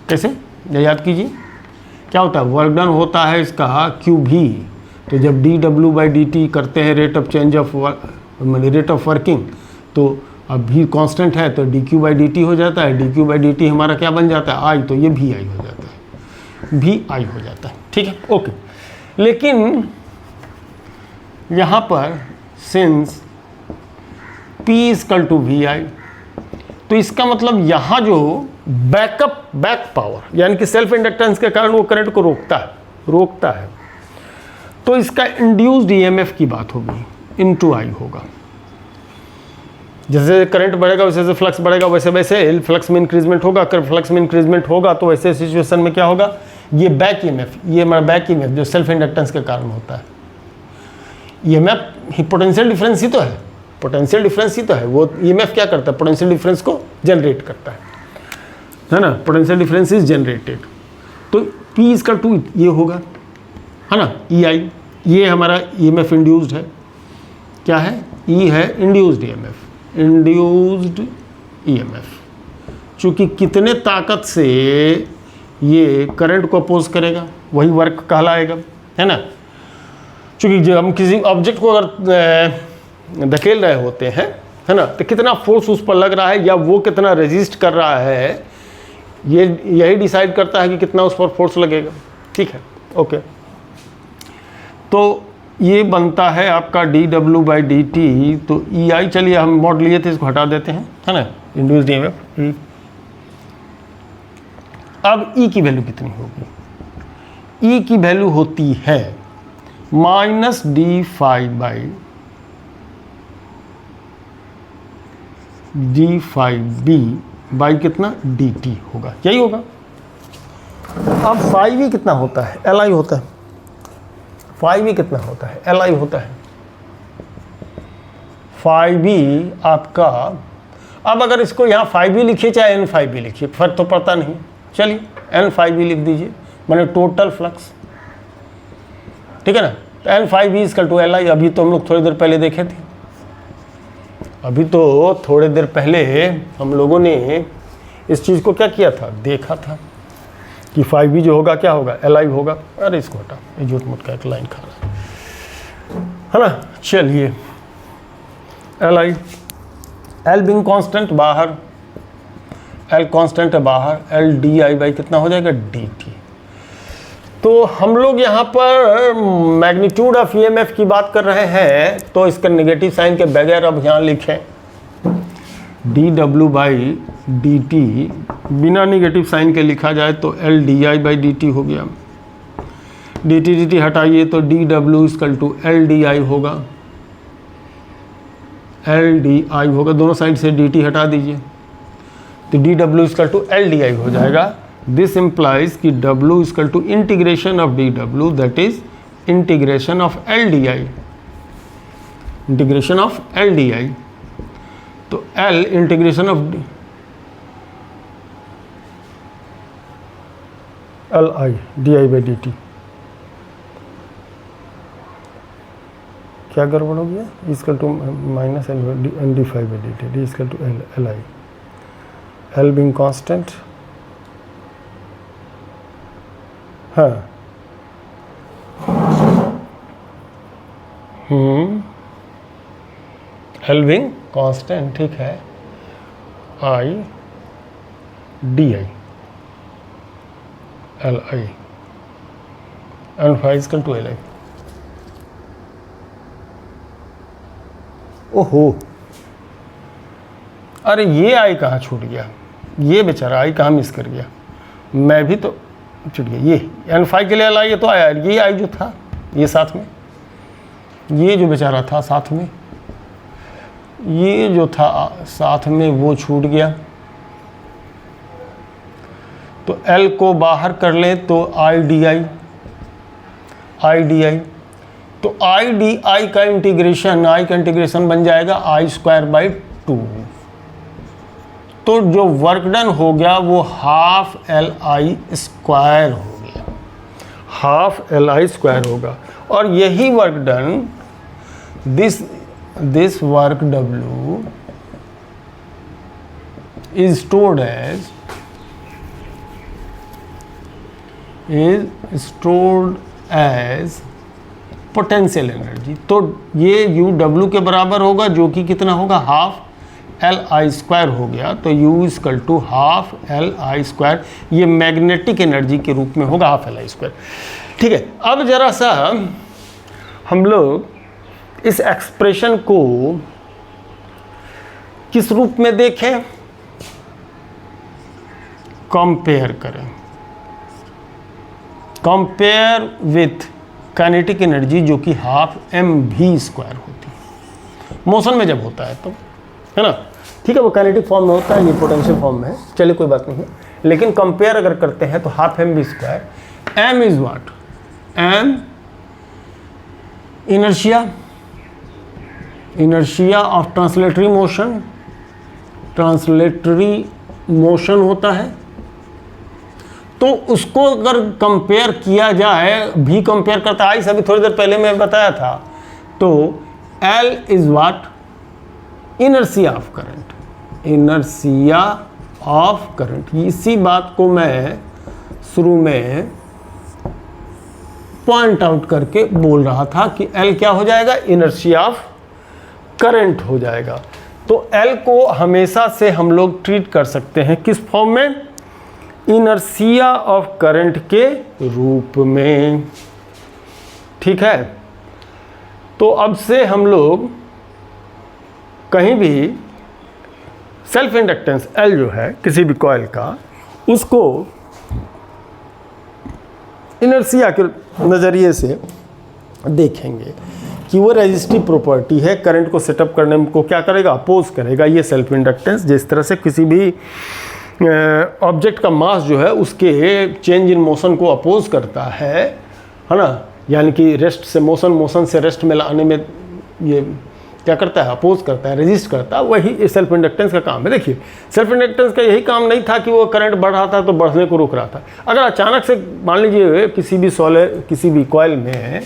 कैसे याद कीजिए, क्या होता है, वर्क डन होता है इसका क्यू भी, तो जब dW/dt करते हैं rate of change of rate of working, तो अब भी कांस्टेंट है तो dQ/dt हो जाता है, dQ/dt हमारा क्या बन जाता है, आई, तो ये भी आई हो जाता है, भी आई हो जाता है। ठीक है, ओके। लेकिन यहाँ पर सिंस P इक्वल टू भी आई, तो इसका मतलब यहाँ जो बैक पावर यानी कि सेल्फ इंडक्टेंस के कारण वो करंट को रोकता है, तो इसका इंड्यूस्ड ईएमएफ की बात होगी, इनटू आई होगा। जैसे करंट बढ़ेगा वैसे वैसे फ्लक्स बढ़ेगा, वैसे वैसे फ्लक्स में इंक्रीजमेंट होगा। अगर फ्लक्स में इंक्रीजमेंट होगा तो वैसे सिचुएशन में क्या होगा, ये बैक ईएमएफ, ये हमारा बैक ईएमएफ जो सेल्फ इंडक्टेंस के कारण होता है, ईएमएफ पोटेंशियल डिफरेंस ही तो है, पोटेंशियल डिफरेंस ही तो है। वो ईएमएफ क्या करता है, पोटेंशियल डिफरेंस को जनरेट करता है ना, पोटेंशियल डिफरेंस इज जनरेटेड। तो P इक्वल टू ये होगा, है ना, ई आई, ये हमारा ईएमएफ इंड्यूस्ड है, क्या है, ई है इंड्यूस्ड ईएमएफ, इंड्यूस्ड ईएमएफ, चूँकि कितने ताकत से ये करंट को अपोज करेगा वही वर्क कहलाएगा, है ना। चूँकि जब हम किसी ऑब्जेक्ट को अगर धकेल रहे होते हैं, है ना, तो कितना फोर्स उस पर लग रहा है या वो कितना रेजिस्ट कर रहा है, ये यही डिसाइड करता है कि कितना उस पर फोर्स लगेगा। ठीक है, ओके। तो ये बनता है आपका dW/dt, तो ई आई, चलिए हम मॉड लिए थे इसको हटा देते हैं, है ना, इंड्यूस्ड ईएमएफ ई। अब ई की वैल्यू कितनी होगी, ई की वैल्यू होती है माइनस d∅b बाई कितना dt होगा, यही होगा। अब phi कितना होता है, Li होता है, phi कितना होता है, Li होता है, phi आपका। अब अगर इसको यहाँ phi लिखिए चाहे n∅b लिखिए, फर्क तो पड़ता नहीं, चलिए n∅b लिख दीजिए, मैंने टोटल फ्लक्स, ठीक है ना। तो n∅b इक्वल टू Li, अभी तो हम लोग थोड़ी देर पहले देखे थे, अभी तो थोड़ी देर पहले हम लोगों ने इस चीज़ को क्या किया था, देखा था कि phi जो होगा क्या होगा, Li होगा। अरे इसको हटा, ये झूठ मूठ का एक लाइन खा रहा है ना। चलिए Li, L बिंग कांस्टेंट बाहर, L कांस्टेंट है बाहर, L di कितना हो जाएगा dt। तो हम लोग यहाँ पर मैग्नीट्यूड ऑफ ईएमएफ की बात कर रहे हैं, तो इसका नेगेटिव साइन के बगैर अब यहाँ लिखें dW/dt, बिना नेगेटिव साइन के लिखा जाए तो L di/dt हो गया। dt हटाइए तो dW equal to L di होगा, L di होगा, दोनों साइड से dt हटा दीजिए तो dW equal to L di हो जाएगा। दिस इम्प्लाइज कि W equal to integration of dW, that is integration of L di, integration of L di। तो L integration of Li di/dt, क्या गड़बड़ हो गया, equal to minus n∅dt, d equal to Li, L being constant, हाँ L being constant, ठीक है, I D I L I and five equal to L I. ओहो, अरे ये आई कहाँ छूट गया, ये बेचारा आई कहाँ मिस कर गया, मैं भी तो छूट गया। ये एन फाइव के लिए एल आई, ये तो आया, ये आई जो था ये साथ में, ये जो बेचारा था साथ में, ये जो था साथ में वो छूट गया। तो एल को बाहर कर ले तो आई डी आई, आई डी आई, तो आई डी आई का इंटीग्रेशन, आई का इंटीग्रेशन बन जाएगा आई स्क्वायर बाई 2। तो जो वर्क डन हो गया वो हाफ एल आई स्क्वायर हो गया, हाफ एल आई स्क्वायर होगा। और यही work done, this work W is stored as potential energy. तो ये U W के बराबर होगा, जो कि कितना होगा, हाफ एल आई स्क्वायर हो गया। तो U equal to half L I square, ये मैग्नेटिक एनर्जी के रूप में होगा, हाफ एल आई स्क्वायर। ठीक है, अब जरा सा हम लोग इस एक्सप्रेशन को किस रूप में देखें, कंपेयर करें, कंपेयर विथ काइनेटिक एनर्जी जो कि हाफ एम वी स्क्वायर होती है मोशन में जब होता है तो, है ना। ठीक है, वो काइनेटिक फॉर्म में होता है, ये पोटेंशियल फॉर्म में है, चलिए कोई बात नहीं है। लेकिन कंपेयर अगर करते हैं तो half M v square, M is what, M inertia of translatory motion, translatory motion होता है। तो उसको अगर कंपेयर किया जाए, भी कंपेयर करता है, आई से अभी थोड़ी देर पहले मैं बताया था। तो L is what, inertia of current, inertia of current. इसी बात को मैं शुरू में पॉइंट आउट करके बोल रहा था कि L क्या हो जाएगा, इनर्शिया ऑफ करंट हो जाएगा। तो L को हमेशा से हम लोग ट्रीट कर सकते हैं किस फॉर्म में, इनर्शिया ऑफ करंट के रूप में। ठीक है, तो अब से हम लोग कहीं भी सेल्फ इंडक्टेंस L जो है किसी भी कॉइल का, उसको इनर्शिया के नज़रिए से देखेंगे कि वो रेजिस्टिव प्रॉपर्टी है, करंट को सेटअप करने को क्या करेगा, अपोज करेगा। ये सेल्फ इंडक्टेंस जिस तरह से किसी भी ऑब्जेक्ट का मास जो है उसके चेंज इन मोशन को अपोज करता है ना, यानी कि रेस्ट से मोशन, मोशन से रेस्ट में लाने में ये क्या करता है, अपोज करता है, रेजिस्ट करता है। वही सेल्फ इंडक्टेंस का काम है। देखिए, सेल्फ इंडक्टेंस का यही काम नहीं था कि वो करंट बढ़ रहा था तो बढ़ने को रोक रहा था। अगर अचानक से मान लीजिए किसी भी कॉइल में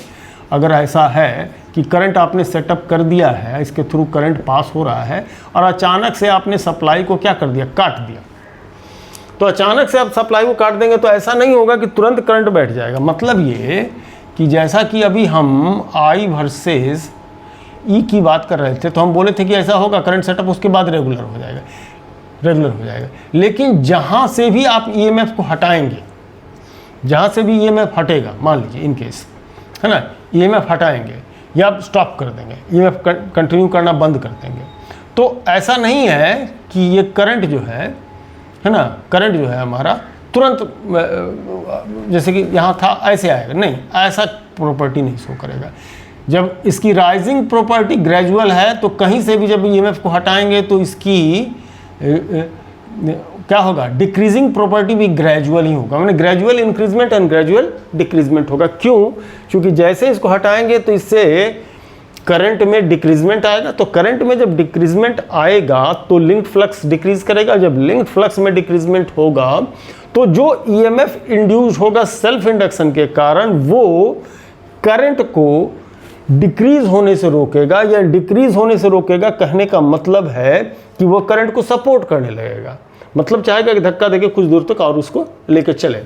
अगर ऐसा है कि करंट आपने सेटअप कर दिया है, इसके थ्रू करंट पास हो रहा है, और अचानक से आपने सप्लाई को क्या कर दिया, काट दिया। तो अचानक से आप सप्लाई को काट देंगे तो ऐसा नहीं होगा कि तुरंत करंट बैठ जाएगा। मतलब ये कि जैसा कि अभी हम I वर्सेस E की बात कर रहे थे, तो हम बोले थे कि ऐसा होगा करंट सेटअप, उसके बाद रेगुलर हो जाएगा। लेकिन जहाँ से भी आप EMF को हटाएंगे, जहाँ से भी EMF हटेगा, मान लीजिए इन केस, है ना, EMF हटाएंगे या आप स्टॉप कर देंगे, EMF कंटिन्यू करना बंद कर देंगे, तो ऐसा नहीं है कि ये करंट जो है ना, करंट जो है हमारा तुरंत जैसे कि यहाँ था ऐसे आएगा, नहीं, ऐसा प्रॉपर्टी नहीं शो करेगा। जब इसकी राइजिंग प्रॉपर्टी ग्रेजुअल है, तो कहीं से भी जब EMF को हटाएंगे तो इसकी क्या होगा, डिक्रीजिंग प्रॉपर्टी भी ग्रेजुअल ही होगा, मैंने gradual increment and gradual decreasement होगा। क्यों? क्योंकि जैसे इसको हटाएंगे तो इससे करंट में डिक्रीजमेंट आएगा। तो करंट में जब डिक्रीजमेंट आएगा तो लिंक्ड फ्लक्स डिक्रीज करेगा। जब लिंक्ड फ्लक्स में डिक्रीजमेंट होगा तो जो EMF इंड्यूस होगा सेल्फ इंडक्शन के कारण, वो करंट को डिक्रीज होने से रोकेगा, या डिक्रीज होने से रोकेगा कहने का मतलब है कि वो करंट को सपोर्ट करने लगेगा। मतलब चाहेगा कि धक्का देके कुछ दूर तक और उसको लेके चले।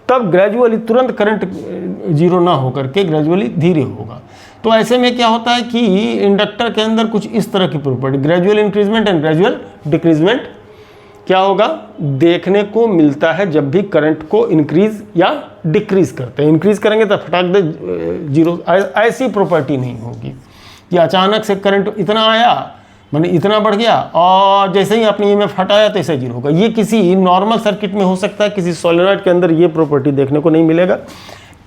तब ग्रेजुअली तुरंत करंट जीरो ना होकर के ग्रेजुअली धीरे होगा। तो ऐसे में क्या होता है कि इंडक्टर के अंदर कुछ इस तरह की property, gradual increment and gradual decreasement क्या होगा, देखने को मिलता है जब भी करंट को इंक्रीज या डिक्रीज करते हैं। इंक्रीज करेंगे तो फटाक दे जीरो, ऐसी प्रॉपर्टी नहीं होगी कि अचानक से करंट इतना आया माने इतना बढ़ गया और जैसे ही आपने EMF हटाया तो ऐसे जीरो होगा। ये किसी नॉर्मल सर्किट में हो सकता है, किसी सोलेनॉइड के अंदर ये प्रॉपर्टी देखने को नहीं मिलेगा।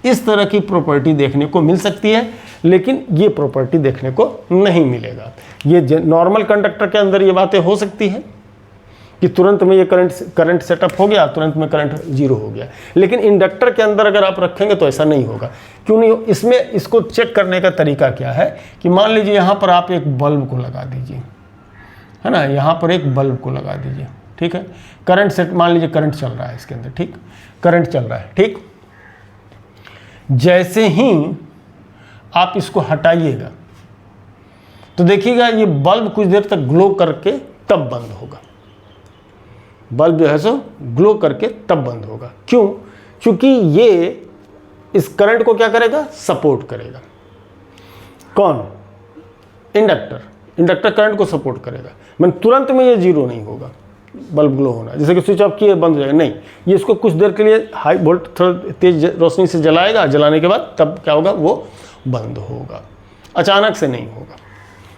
इस तरह की प्रॉपर्टी देखने को मिल सकती है, लेकिन ये प्रॉपर्टी देखने को नहीं मिलेगा। ये नॉर्मल कंडक्टर के अंदर ये बातें हो सकती हैं कि तुरंत में ये करंट सेटअप हो गया, तुरंत में करंट जीरो हो गया, लेकिन इंडक्टर के अंदर अगर आप रखेंगे तो ऐसा नहीं होगा। क्यों नहीं? इसमें इसको चेक करने का तरीका क्या है कि मान लीजिए यहाँ पर आप एक बल्ब को लगा दीजिए, है ना, यहाँ पर एक बल्ब को लगा दीजिए, ठीक है, करंट सेट, मान लीजिए करंट चल रहा है इसके अंदर, ठीक, करंट चल रहा है, ठीक। जैसे ही आप इसको हटाइएगा तो देखिएगा ये बल्ब कुछ देर तक ग्लो करके तब बंद होगा। बल्ब जो है सो ग्लो करके तब बंद होगा। क्यों? क्योंकि ये इस करंट को क्या करेगा, सपोर्ट करेगा। कौन? इंडक्टर। इंडक्टर करंट को सपोर्ट करेगा, मैं तुरंत में ये जीरो नहीं होगा बल्ब ग्लो होना, जैसे कि स्विच ऑफ किए बंद हो जाएगा, नहीं, ये इसको कुछ देर के लिए हाई वोल्ट थोड़ा तेज रोशनी से जलाएगा, जलाने के बाद तब क्या होगा, वो बंद होगा। अचानक से नहीं होगा,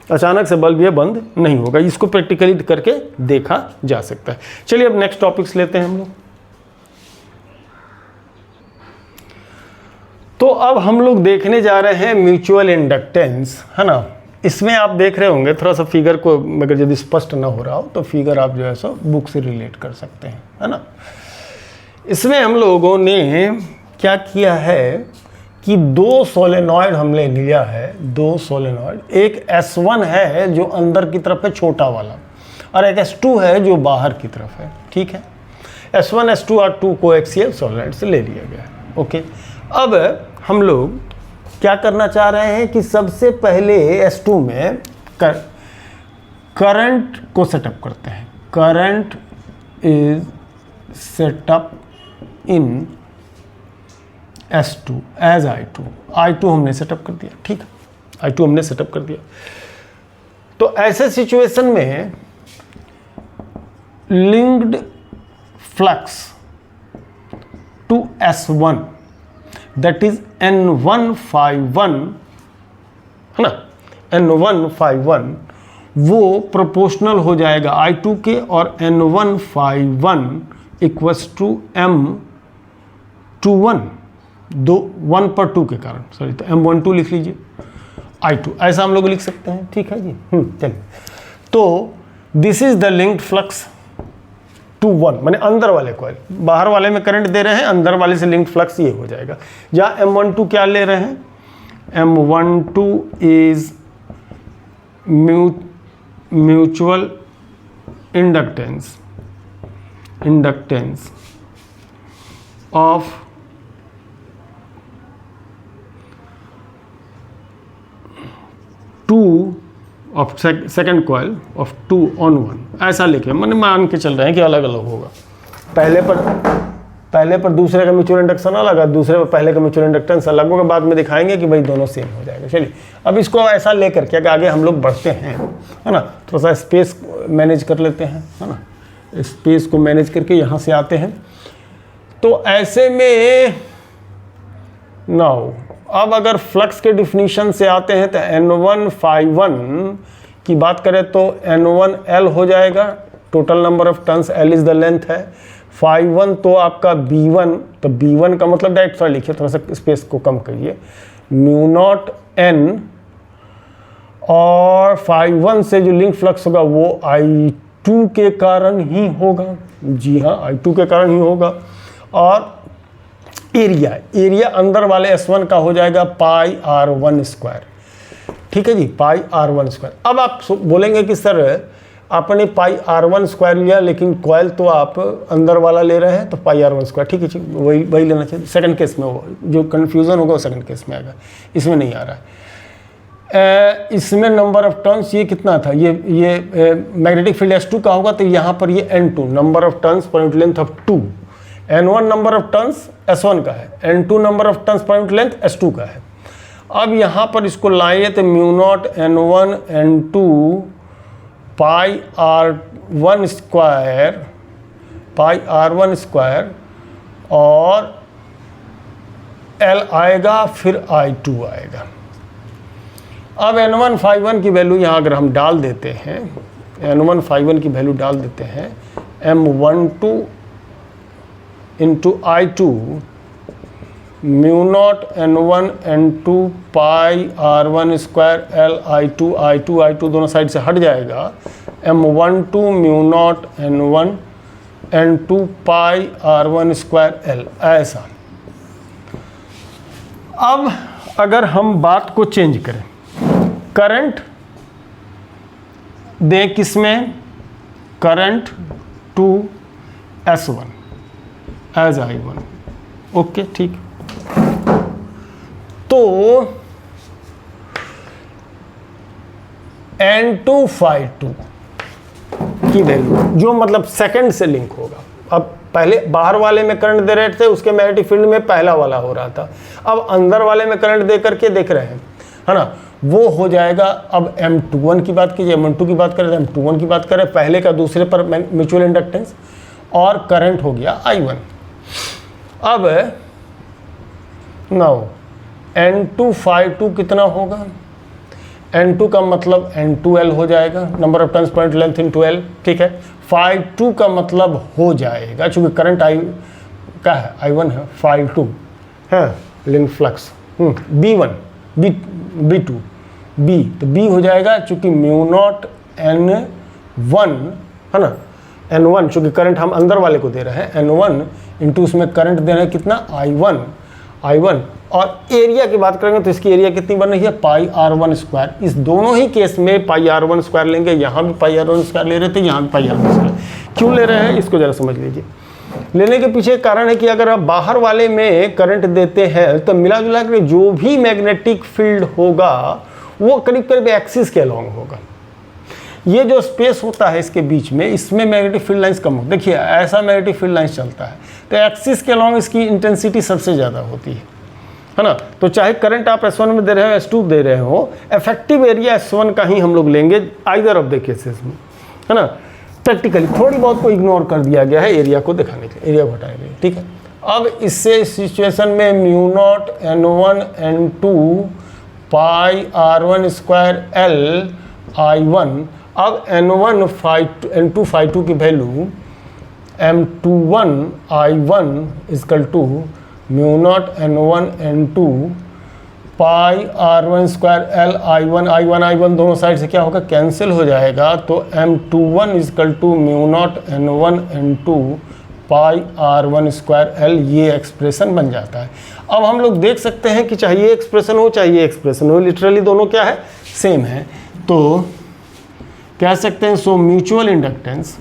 अचानक से बल्ब ये बंद नहीं होगा। इसको प्रैक्टिकली करके देखा जा सकता है। चलिए अब नेक्स्ट टॉपिक्स लेते हैं हम लोग। तो अब हम लोग देखने जा रहे हैं म्यूचुअल इंडक्टेंस, है ना। इसमें आप देख रहे होंगे थोड़ा सा फिगर को, अगर यदि स्पष्ट ना हो रहा हो तो फिगर आप जो है सो बुक से रिलेट कर सकते हैं, है ना। इसमें हम लोगों ने क्या किया है कि दो सोलेनॉइड हमने लिया है, दो सोलेनॉइड, एक S1 है जो अंदर की तरफ है छोटा वाला, और एक S2 है जो बाहर की तरफ है, ठीक है। S1 S2 और 2 कोएक्सियल सोलेनॉइड से ले लिया गया है, ओके। अब हम लोग क्या करना चाह रहे हैं कि सबसे पहले S2 में करंट को सेटअप करते हैं। Current is setup in S2 as I2 हमने सेटअप कर दिया, ठीक है, I2 हमने सेटअप कर दिया। तो ऐसे सिचुएशन में linked flux to S1 that is N1∅1, है ना, N1∅1 वो प्रोपोर्शनल हो जाएगा I2 के, और N1∅1 इक्वल्स टू M21, दो 1 पर 2 के कारण, सॉरी, तो M12 लिख लीजिए, I2 ऐसा हम लोग लिख सकते हैं, ठीक है जी। चलिए, तो this is the linked flux to 1, माने अंदर वाले कॉइल, बाहर वाले में करंट दे रहे हैं, अंदर वाले से लिंक्ड फ्लक्स ये हो जाएगा। जहाँ M12 क्या ले रहे हैं, M12 is mutual inductance of two of second coil of 2 on 1, ऐसा लेके मैंने मान के चल रहे हैं कि अलग अलग होगा। पहले पर दूसरे का म्यूचुअल इंडक्शन अलग है, दूसरे पर पहले का म्यूचुअल इंडक्टेंस अलग होगा, बाद में दिखाएंगे कि भाई दोनों सेम हो जाएगा। चलिए अब इसको ऐसा लेकर के आगे हम लोग बढ़ते हैं, है ना, थोड़ा सा स्पेस मैनेज कर लेते हैं, है ना, स्पेस को मैनेज करके यहाँ से आते हैं। तो ऐसे में नाउ अब अगर फ्लक्स के डिफिनीशन से आते हैं तो N1∅1 की बात करें तो N1L हो जाएगा, total number of turns, L is the length है, ∅1 तो आपका B1, तो B1 का मतलब डायरेक्ट थोड़ा लिखिए, थोड़ा सा स्पेस को कम करिए, μ0N, और ∅1 से जो लिंक फ्लक्स होगा वो I2 के कारण ही होगा, जी हाँ, I2 के कारण ही होगा। और एरिया अंदर वाले S1 का हो जाएगा πr1², ठीक है जी, πr1²। अब आप बोलेंगे कि सर आपने πr1² लिया लेकिन कॉइल तो आप अंदर वाला ले रहे हैं, तो πr1², ठीक है, वही लेना चाहिए। सेकंड केस में वो जो कन्फ्यूज़न होगा वो सेकंड केस में आएगा, इसमें नहीं आ रहा है। इसमें नंबर ऑफ टर्न्स ये कितना था, ये मैग्नेटिक फील्ड S2 का होगा, तो यहाँ पर ये N2, number of turns per unit length of 2, N1 number of turns S1 का है, N2 number of turns per unit length S2 का है। अब यहाँ पर इसको लाइए तो mu naught N1 N2 pi R1 square और L आएगा, फिर I2 आएगा। अब N1 ∅1 की वैल्यू यहाँ अगर हम डाल देते हैं, N1 ∅1 की वैल्यू डाल देते हैं M12 into I2 mu naught N1 N2 pi R1 square L I2 दोनों साइड से हट जाएगा, M12 mu naught N1 N2 pi R1 square L, ऐसा। अब अगर हम बात को चेंज करें, करंट दें किसमें, current to S1 as I1, okay ठीक। तो N2 ∅2 की वैल्यू जो मतलब सेकंड से लिंक होगा, अब पहले बाहर वाले में करंट दे रहे थे, उसके मैग्नेटिक फील्ड में पहला वाला हो रहा था, अब अंदर वाले में करंट दे करके देख रहे हैं, है ना, वो हो जाएगा। अब M21 की बात कीजिए, M12 की बात करें तो M21 की बात करें, पहले का दूसरे पर म्यूचुअल इंडक्टेंस, और करंट हो गया I1। अब नाउ N2 ∅2 कितना होगा, N2 का मतलब N2L हो जाएगा, number of turns per length into L, ठीक है। ∅2 का मतलब हो जाएगा, चूंकि करंट I का है, I1 है, ∅2 है link flux B1 B2 B, तो B हो जाएगा चूंकि म्यू नॉट N1 है ना, N1 चूंकि करंट हम अंदर वाले को दे रहे हैं, N1 इंटू उसमें करंट दे रहे हैं कितना, I1, और एरिया की बात करेंगे तो इसकी एरिया कितनी बन रही है, पाई R1 स्क्वायर। इस दोनों ही केस में पाई R1 स्क्वायर लेंगे, यहाँ भी पाई R1 स्क्वायर ले रहे थे, यहाँ भी पाई R1 स्क्वायर। क्यों ले रहे हैं इसको जरा समझ लीजिए। लेने के पीछे कारण है कि अगर आप बाहर वाले में करंट देते हैं तो मिला जुला कर जो भी मैग्नेटिक फील्ड होगा वो करीब करीब एक्सिस के अलॉन्ग होगा। ये जो स्पेस होता है इसके बीच में, इसमें मैग्नेटिक फील्ड लाइंस कम हो, देखिए ऐसा मैग्नेटिक फील्ड लाइंस चलता है तो एक्सिस के अलॉन्ग इसकी इंटेंसिटी सबसे ज़्यादा होती है ना। तो चाहे करंट आप S1 में दे रहे हो, S2 दे रहे हो, इफेक्टिव एरिया S1 का ही हम लोग लेंगे आइदर ऑफ द केसेस में, है ना। प्रैक्टिकली थोड़ी बहुत को इग्नोर कर दिया गया है एरिया को दिखाने के लिए, एरिया को हटाने के लिए, ठीक है। अब इससे सिचुएशन में mu naught N1 N2 pi R1 square L I1, अब N1 N2 ∅2 की value M21 I1 equal to mu naught N1 N2 pi R1 square L I1 दोनों साइड से क्या होगा, कैंसिल हो जाएगा, तो M21 equal to mu naught N1 N2 pi R1 square L, ये एक्सप्रेशन बन जाता है। अब हम लोग देख सकते हैं कि चाहे ये एक्सप्रेशन हो चाहे ये एक्सप्रेशन हो, लिटरली दोनों क्या है, सेम है। तो कह सकते हैं सो म्यूचुअल इंडक्टेंस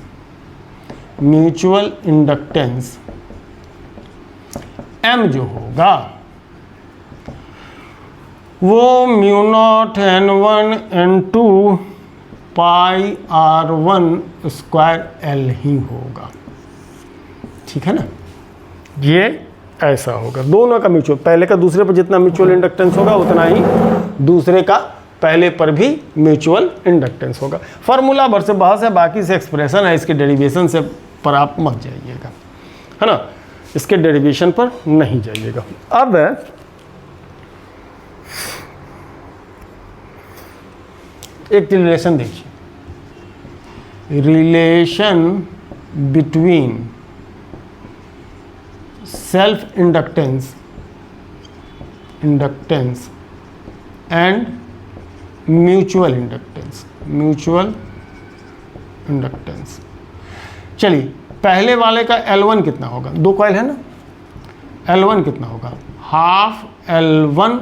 M जो होगा वो mu naught N1 N2 pi R1 square L ही होगा, ठीक है ना। ये ऐसा होगा, दोनों का म्यूचुअल, पहले का दूसरे पर जितना म्यूचुअल इंडक्टेंस होगा उतना ही दूसरे का पहले पर भी म्यूचुअल इंडक्टेंस होगा। फार्मूला भर से बहुत से बाकी से एक्सप्रेशन है, इसके डेरिवेशन से पर आप मत जाइएगा, है ना, इसके डेरिवेशन पर नहीं जाइएगा। अब एक रिलेशन देखिए, relation between self inductance and mutual inductance. चलिए पहले वाले का L1 कितना होगा, दो कॉइल है ना, L1 कितना होगा, half L1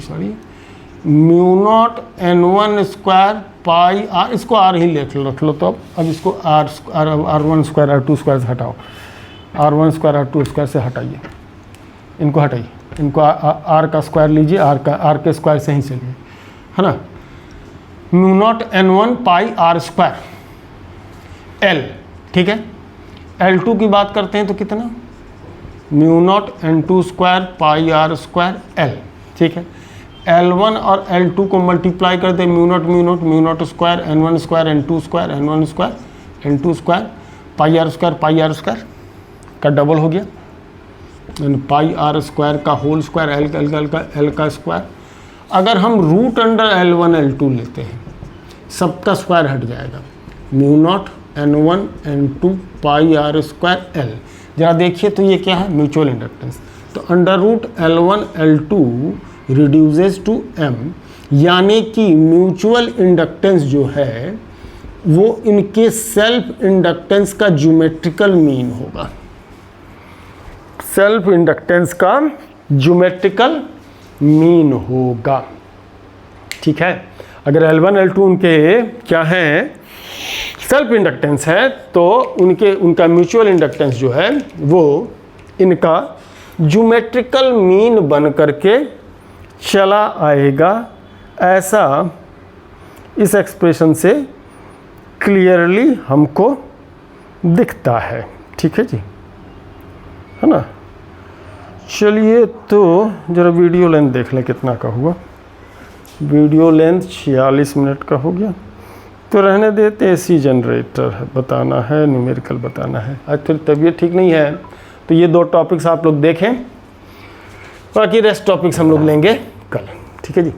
sorry mu naught N1 square pi R, इसको R ही रख लो। तो अब इसको R1 स्क्वायर R2 स्क्वायर से हटाओ, R1 स्क्वायर R2 स्क्वायर से हटाइए, इनको हटाइए, इनको R का स्क्वायर लीजिए, R के स्क्वायर से ही चलिए, है ना। म्यू नॉट N1 पाई R स्क्वायर, L, ठीक है। L2 की बात करते हैं तो कितना, mu naught N2 square pi R square L, ठीक है। L1 और L2 को मल्टीप्लाई करते हैं, mu naught square N1 square N2 square N1 square N2 square pi R square का डबल हो गया, पाई आर स्क्वायर का होल स्क्वायर L का स्क्वायर। अगर हम रूट अंडर L1 L2 लेते हैं, सबका स्क्वायर हट जाएगा, mu naught N1 N2 pi R square L। जरा देखिए तो ये क्या है, म्यूचुअल इंडक्टेंस। तो under root L1 L2 reduces to M, यानी कि म्यूचुअल इंडक्टेंस जो है वो इनके सेल्फ इंडक्टेंस का ज्योमेट्रिकल मीन होगा, सेल्फ इंडक्टेंस का ज्योमेट्रिकल मीन होगा, ठीक है। अगर L1 L2 उनके क्या हैं, सेल्फ इंडक्टेंस है, तो उनका म्यूचुअल इंडक्टेंस जो है वो इनका ज्योमेट्रिकल मीन बन करके चला आएगा। ऐसा इस एक्सप्रेशन से क्लियरली हमको दिखता है, ठीक है जी, है ना। चलिए तो ज़रा वीडियो लेंथ देख लें कितना का हुआ। वीडियो लेंथ 46 मिनट का हो गया, तो रहने देते। AC जनरेटर है बताना है, न्यूमेरिकल बताना है। आज थोड़ी तबीयत ठीक नहीं है, तो ये 2 टॉपिक्स आप लोग देखें, बाकी रेस्ट टॉपिक्स हम लोग लेंगे कल, ठीक है जी।